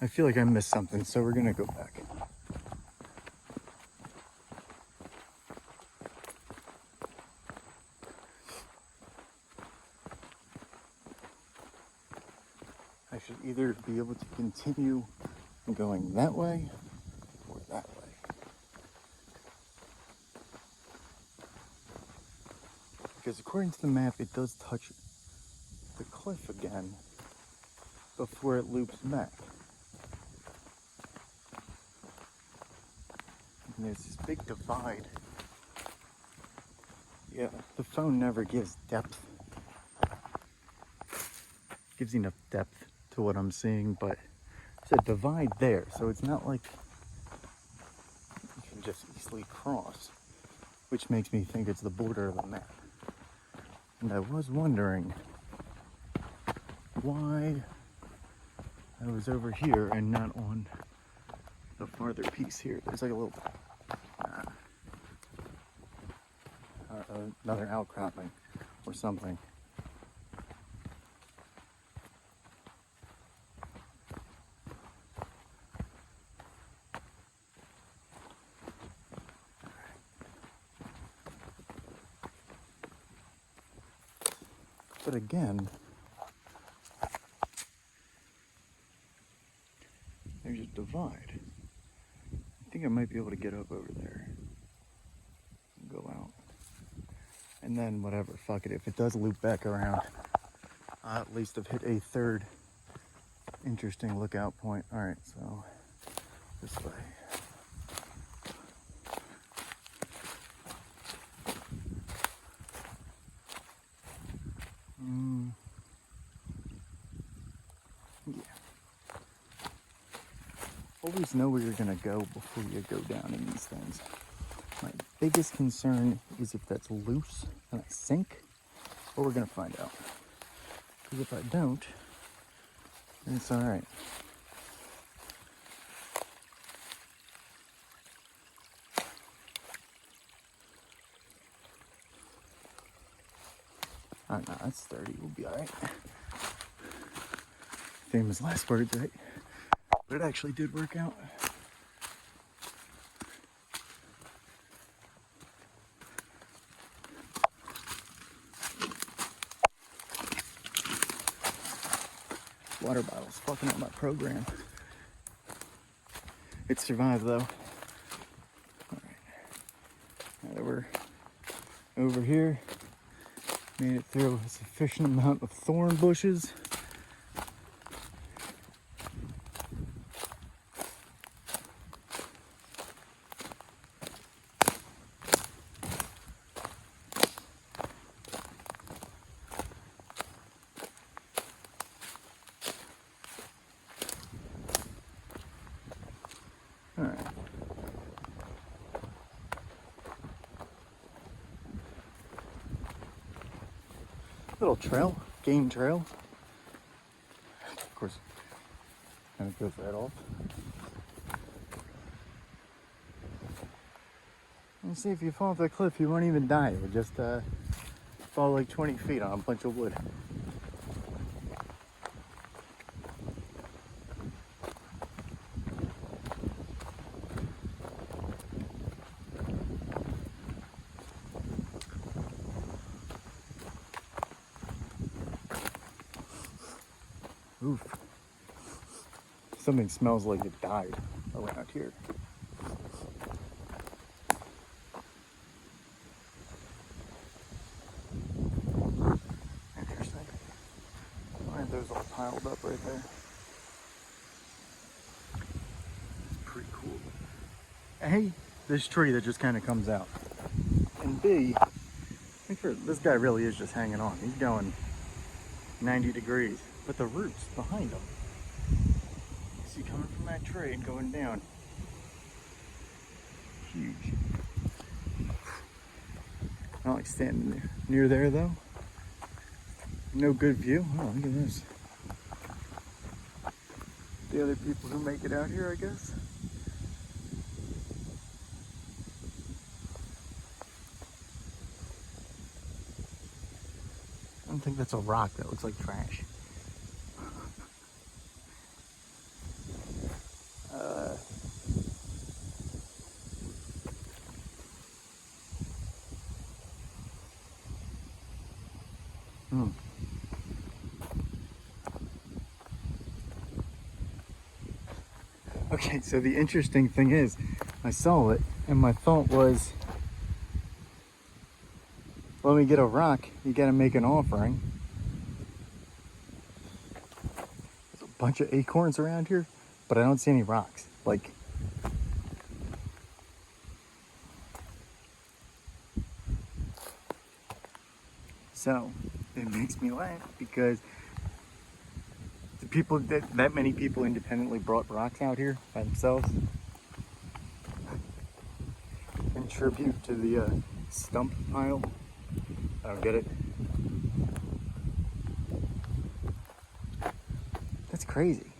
I feel like I missed something, so we're gonna go back. I should either be able to continue going that way or that way. Because according to the map, it does touch the cliff again before it loops back. And there's this big divide. Yeah, the phone never gives depth. Gives enough depth to what I'm seeing, but there's a divide there, so it's not like you can just easily cross, which makes me think it's the border of the map. And I was wondering why I was over here and not on the farther piece here. There's like a little another outcropping or something. But again, there's a divide. I think I might be able to get up over there and go out. And then whatever, fuck it. If it does loop back around, I'll at least have hit a third interesting lookout point. All right, so this way. Yeah. Always know where you're gonna go before you go down in these things. My biggest concern is if that's loose and I sink, but we're gonna find out. Because if I don't, then it's all right. Oh, no, that's sturdy. We'll be all right. Famous last words, right? But it actually did work out. Water bottle's fucking up my program. It survived though. Alright. Now that we're over here, made it through a sufficient amount of thorn bushes. Alright. Little trail, game trail. Of course, kind of goes right off. And see, if you fall off the cliff, you won't even die. You would just fall like 20 feet on a bunch of wood. Oof. Something smells like it died around here. Interesting. Why aren't those all piled up right there? It's pretty cool. A, this tree that just kind of comes out. And B, I think this guy really is just hanging on. He's going 90 degrees. But the roots behind him, see, coming from that tree and going down, huge. I don't like standing near there though. No good view. Oh, look at this. The other people who make it out here, I guess. I don't think that's a rock. That looks like trash. Okay, so the interesting thing is, I saw it, and my thought was, when we get a rock, you gotta make an offering. There's a bunch of acorns around here, but I don't see any rocks. Like, so it makes me laugh because the people that many people independently brought rocks out here by themselves in tribute to the stump pile. I don't get it. That's crazy.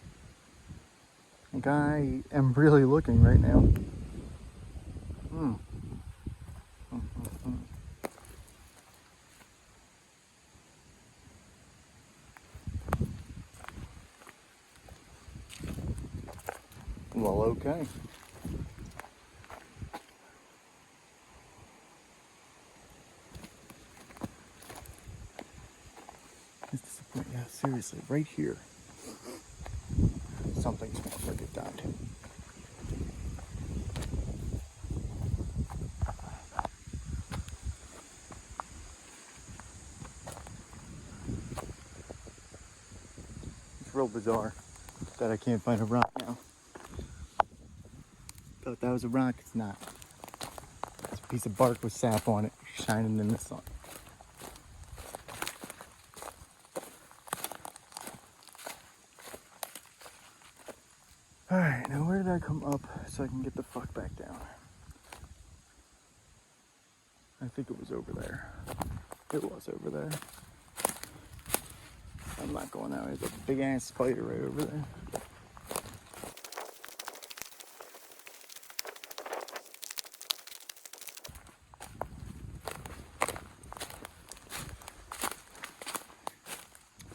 Like, I am really looking right now. Well, okay. It's disappointing. Yeah, seriously, right here. Something's gonna freaking died. It's real bizarre that I can't find a rock now. Thought that was a rock, it's not. It's a piece of bark with sap on it, shining in the sun. Alright, now where did I come up so I can get the fuck back down? I think it was over there. It was over there. I'm not going that way. There's a big ass spider right over there.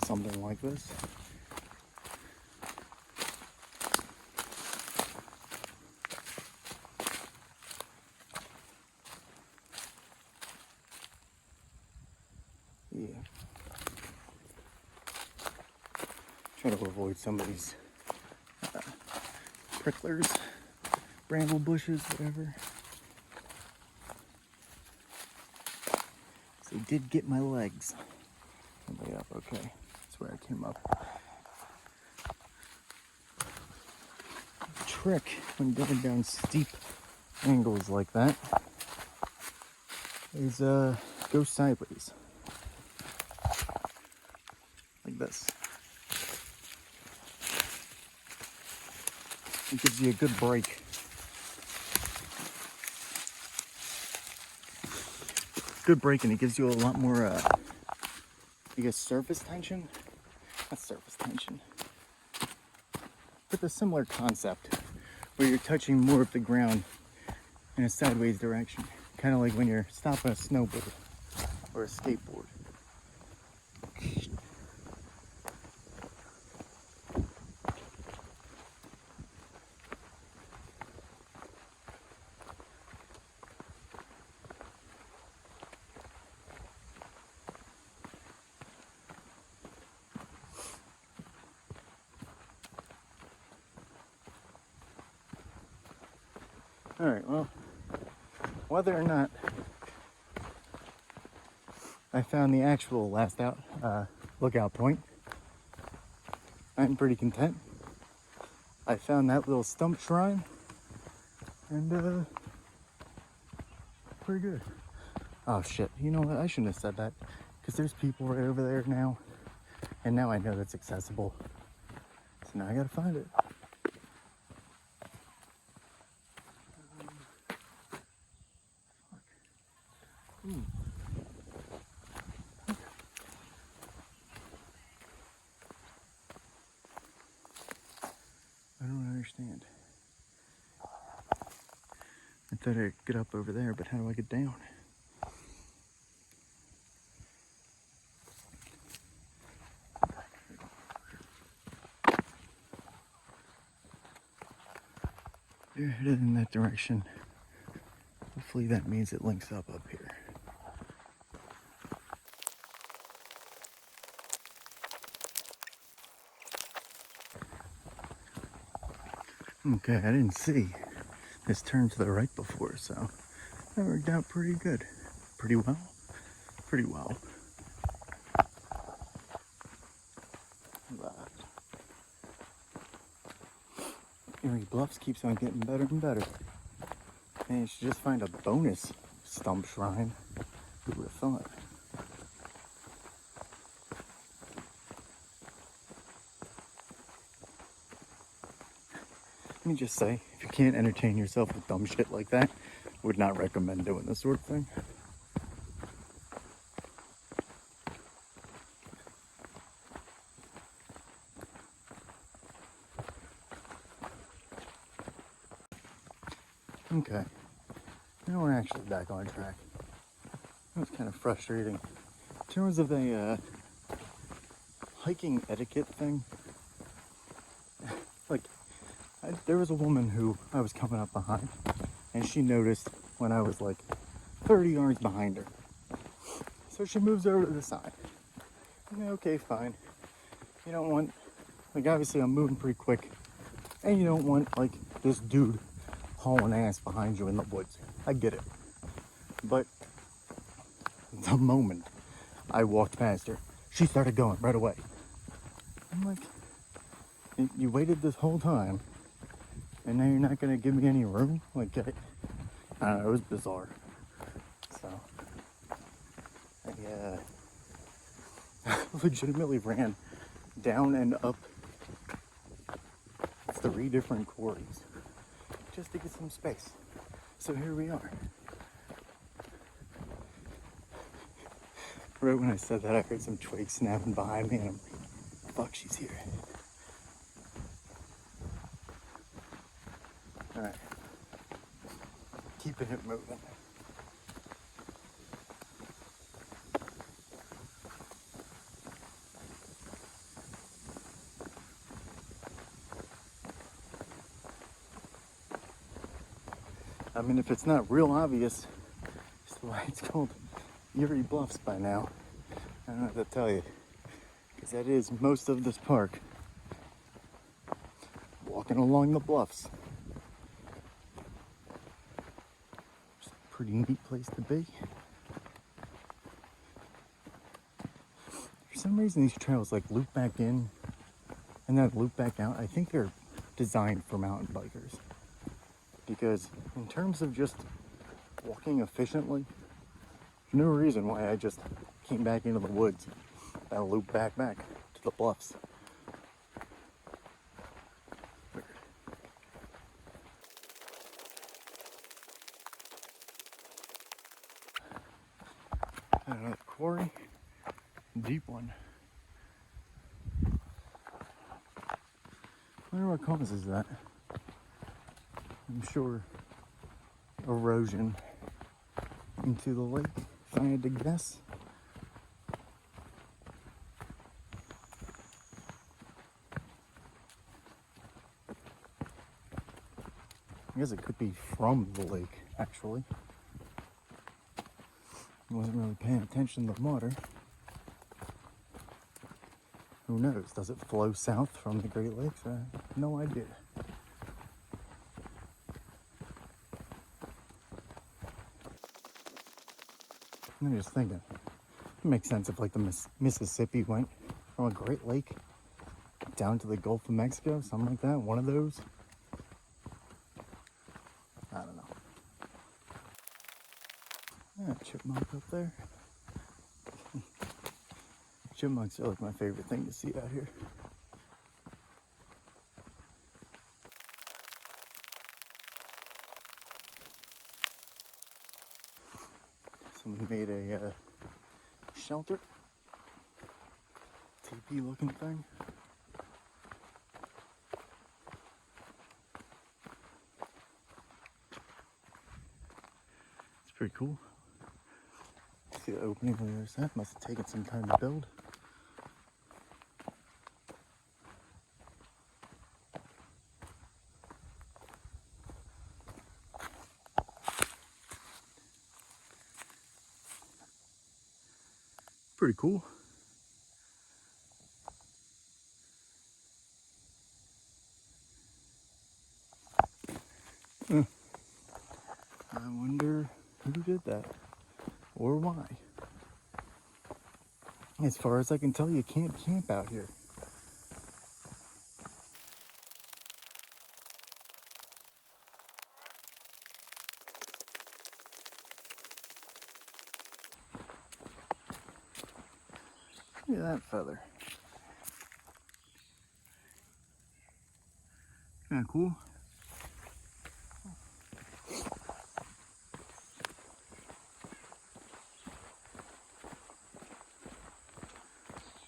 Something like this. Yeah. Try to avoid some of these pricklers, bramble bushes, whatever. So they did get my legs. Way up, okay. That's where I came up. The trick when going down steep angles like that is go sideways. Like this. It gives you a good break. Good break, and it gives you a lot more I guess surface tension? Not surface tension. But a similar concept where you're touching more of the ground in a sideways direction. Kind of like when you're stopping a snowboard or a skateboard. Alright, well, whether or not I found the actual last lookout point, I'm pretty content. I found that little Stump Shrine, and pretty good. Oh shit, you know what, I shouldn't have said that, because there's people right over there now, and now I know that's accessible. So now I gotta find it. I don't understand. I thought I'd get up over there, but how do I get down? You're headed in that direction. Hopefully that means it links up here. Okay, I didn't see this turn to the right before, so that worked out pretty good. Pretty well. Pretty well. Erie Bluffs keeps on getting better and better. And you should just find a bonus Stump Shrine. Who would have thought? Let me just say, if you can't entertain yourself with dumb shit like that, would not recommend doing this sort of thing. Okay, now we're actually back on track. That was kind of frustrating. In terms of a hiking etiquette thing, like, there was a woman who I was coming up behind, and she noticed when I was like 30 yards behind her. So she moves over to the side. Okay, fine. You don't want, like, obviously I'm moving pretty quick, and you don't want, like, this dude hauling ass behind you in the woods. I get it. But the moment I walked past her, she started going right away. I'm like, you waited this whole time, and now you're not gonna give me any room? Like, I don't know, it was bizarre. So, I legitimately ran down and up 3 different quarries just to get some space. So here we are. Right when I said that, I heard some twigs snapping behind me, and I'm like, fuck, she's here. Alright. Keeping it moving. I mean, if it's not real obvious, it's why it's called Erie Bluffs by now. I don't know what to tell you. Because that is most of this park. Walking along the bluffs. It's a pretty neat place to be. For some reason, these trails like loop back in and then loop back out. I think they're designed for mountain bikers. Because in terms of just walking efficiently, there's no reason why I just came back into the woods and looped back to the bluffs. Weird. Another quarry, deep one. I wonder what causes that. I'm sure erosion into the lake, if I had to guess. I guess it could be from the lake, actually. I wasn't really paying attention to the water. Who knows? Does it flow south from the Great Lakes? I have no idea. I'm just thinking, it makes sense if like the Mississippi went from a Great Lake down to the Gulf of Mexico, something like that, one of those. I don't know. Yeah, chipmunk up there. Chipmunks are like my favorite thing to see out here. Someone made a shelter, teepee looking thing. It's pretty cool. See the opening on the other side? Must have taken some time to build. Pretty cool. I wonder who did that or why. As far as I can tell, you can't camp out here. Look at that feather. Kind of cool.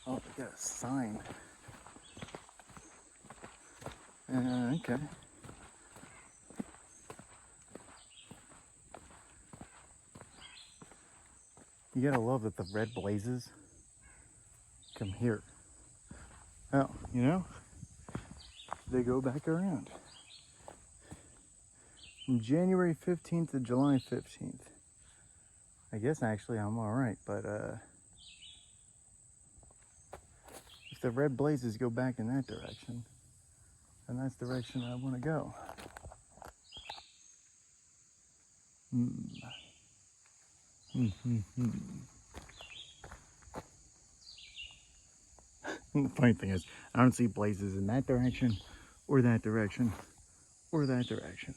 Oh, we got a sign. Okay. You gotta love that the red blazes come here. Oh, you know, they go back around. From January 15th to July 15th. I guess actually I'm alright, but if the red blazes go back in that direction, then that's the direction I want to go. The funny thing is, I don't see blazes in that direction, or that direction, or that direction.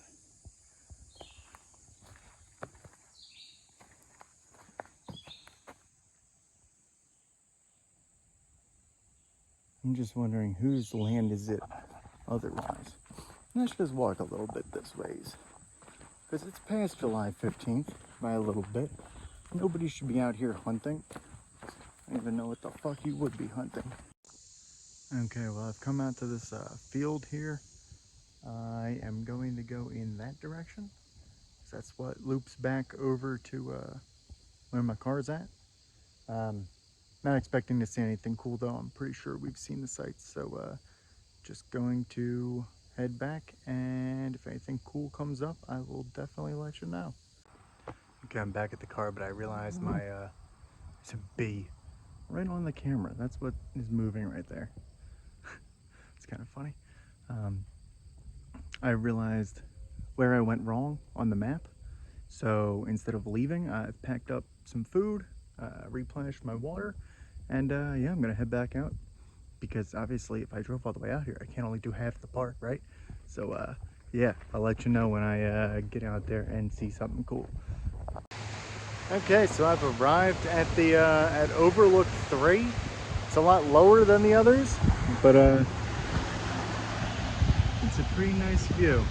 I'm just wondering whose land is it otherwise. Let's just walk a little bit this ways. Because it's past July 15th by a little bit. Nobody should be out here hunting. I don't even know what the fuck you would be hunting. Okay, well, I've come out to this field here. I am going to go in that direction. That's what loops back over to where my car's at. Not expecting to see anything cool though. I'm pretty sure we've seen the sights. So just going to head back, and if anything cool comes up, I will definitely let you know. Okay, I'm back at the car, but I realized my it's a bee right on the camera. That's what is moving right there. It's kind of funny. I realized where I went wrong on the map. So instead of leaving, I've packed up some food, replenished my water, and yeah, I'm gonna head back out, because obviously if I drove all the way out here, I can't only do half the park, right? So yeah, I'll let you know when I get out there and see something cool. Okay, so I've arrived at the at Overlook 3. It's a lot lower than the others, but it's a pretty nice view.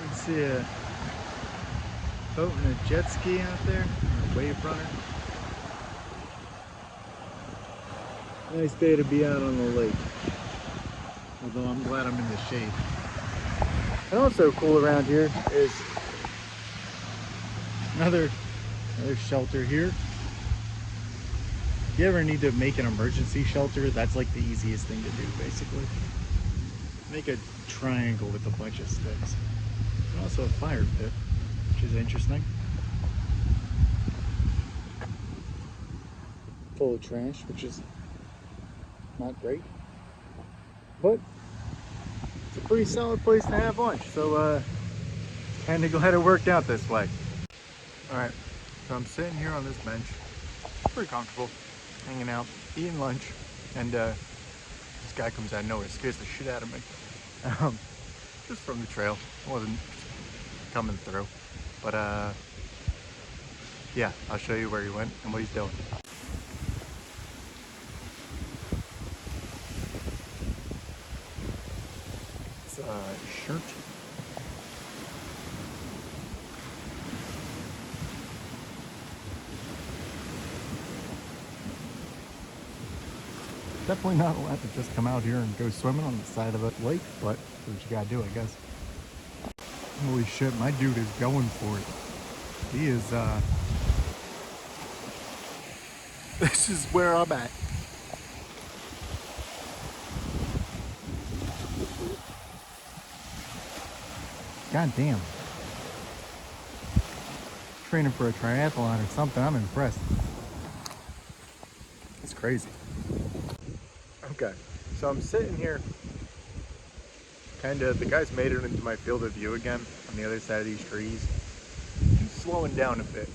Let's see a boat and a jet ski out there, and a wave runner. Nice day to be out on the lake. Although I'm glad I'm in the shade. And also cool around here is another shelter here. If you ever need to make an emergency shelter, that's like the easiest thing to do, basically. Make a triangle with a bunch of sticks. And also a fire pit, which is interesting. Full of trash, which is not great. But it's a pretty solid place to have lunch, so kind of glad it worked out this way. Alright, so I'm sitting here on this bench, pretty comfortable, hanging out, eating lunch, and this guy comes out of nowhere, scares the shit out of me. Just from the trail, wasn't coming through, but yeah, I'll show you where he went and what he's doing. It's a shirt. Definitely not allowed to just come out here and go swimming on the side of a lake, but that's what you gotta do, I guess. Holy shit, my dude is going for it. He is, this is where I'm at. God damn. Training for a triathlon or something, I'm impressed. It's crazy. Okay, so I'm sitting here, the guys made it into my field of view again on the other side of these trees. slowing down a bit.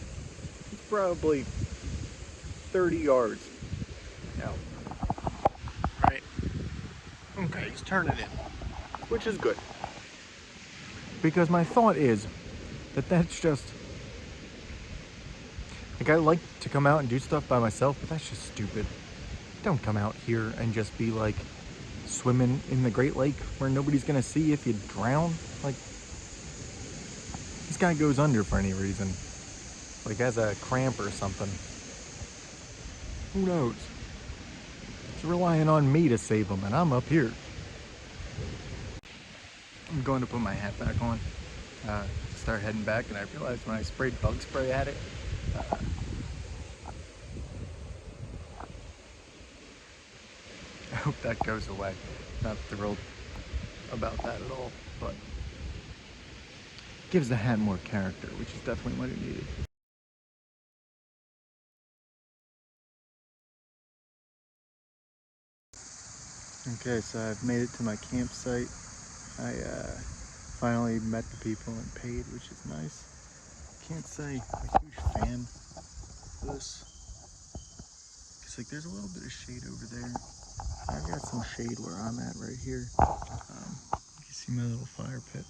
He's probably 30 yards out. Right? Okay, he's turning in, which is good. Because my thought is that that's just, like, I like to come out and do stuff by myself, but that's just stupid. Don't come out here and just be like swimming in the Great Lake where nobody's gonna see if you drown. Like, this guy goes under for any reason, like has a cramp or something. Who knows? He's relying on me to save him, and I'm up here. I'm going to put my hat back on, start heading back, and I realized when I sprayed bug spray at it, I hope that goes away. Not thrilled about that at all, but gives the hat more character, which is definitely what it needed. Okay, so I've made it to my campsite. I finally met the people and paid, which is nice. Can't say I'm a huge fan of this. It's like there's a little bit of shade over there. I've got some shade where I'm at right here. You can see my little fire pit,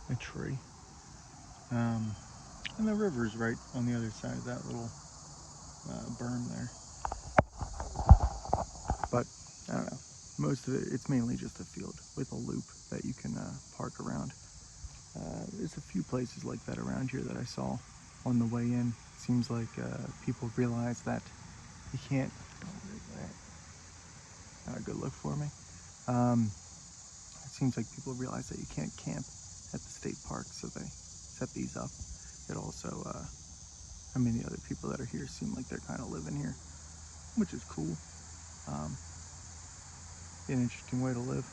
a tree. And the river's right on the other side of that little berm there. But I don't know. Most of it, it's mainly just a field with a loop that you can park around. There's a few places like that around here that I saw on the way in. It seems like people realize that you can't. Good look for me. It seems like people realize that you can't camp at the state park, so they set these up. It also, I mean, the other people that are here seem like they're kind of living here, which is cool. An interesting way to live,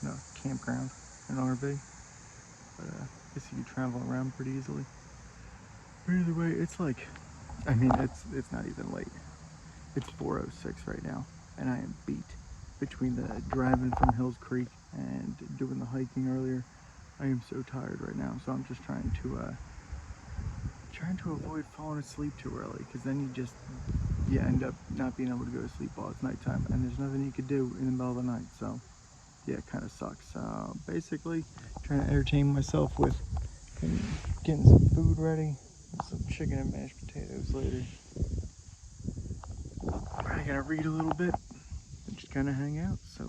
you know, campground, an RV. But I guess you can travel around pretty easily. But either way, it's like, I mean, it's not even late. It's 4:06 right now, and I am beat. Between the driving from Hills Creek and doing the hiking earlier, I am so tired right now. So I'm just trying to avoid falling asleep too early, because then you end up not being able to go to sleep while it's nighttime, and there's nothing you could do in the middle of the night. So yeah, it kind of sucks. Basically, trying to entertain myself with getting some food ready, some chicken and mashed potatoes later. Probably gonna read a little bit and just kind of hang out. So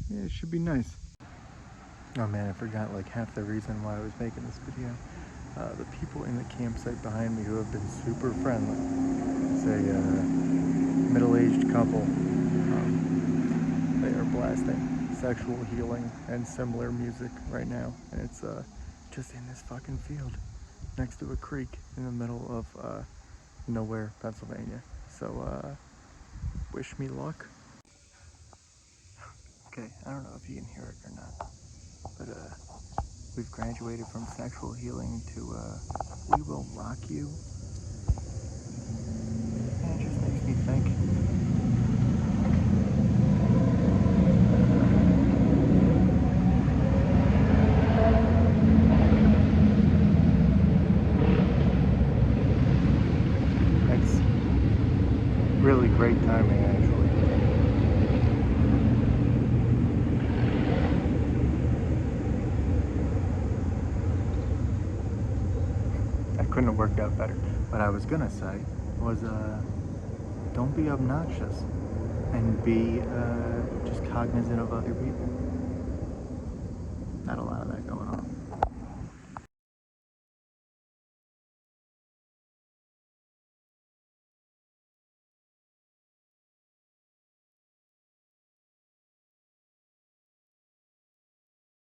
yeah, it should be nice. Oh man, I forgot like half the reason why I was making this video. The people in the campsite behind me who have been super friendly. It's a middle-aged couple. They are blasting Sexual Healing and similar music right now, and it's just in this fucking field next to a creek in the middle of nowhere, Pennsylvania. So wish me luck. Okay, I don't know if you can hear it or not, but we've graduated from Sexual Healing to We Will Rock You. And it just makes me think. That's really great timing, actually. Couldn't have worked out better. What I was gonna say was don't be obnoxious and be just cognizant of other people. Not a lot of that.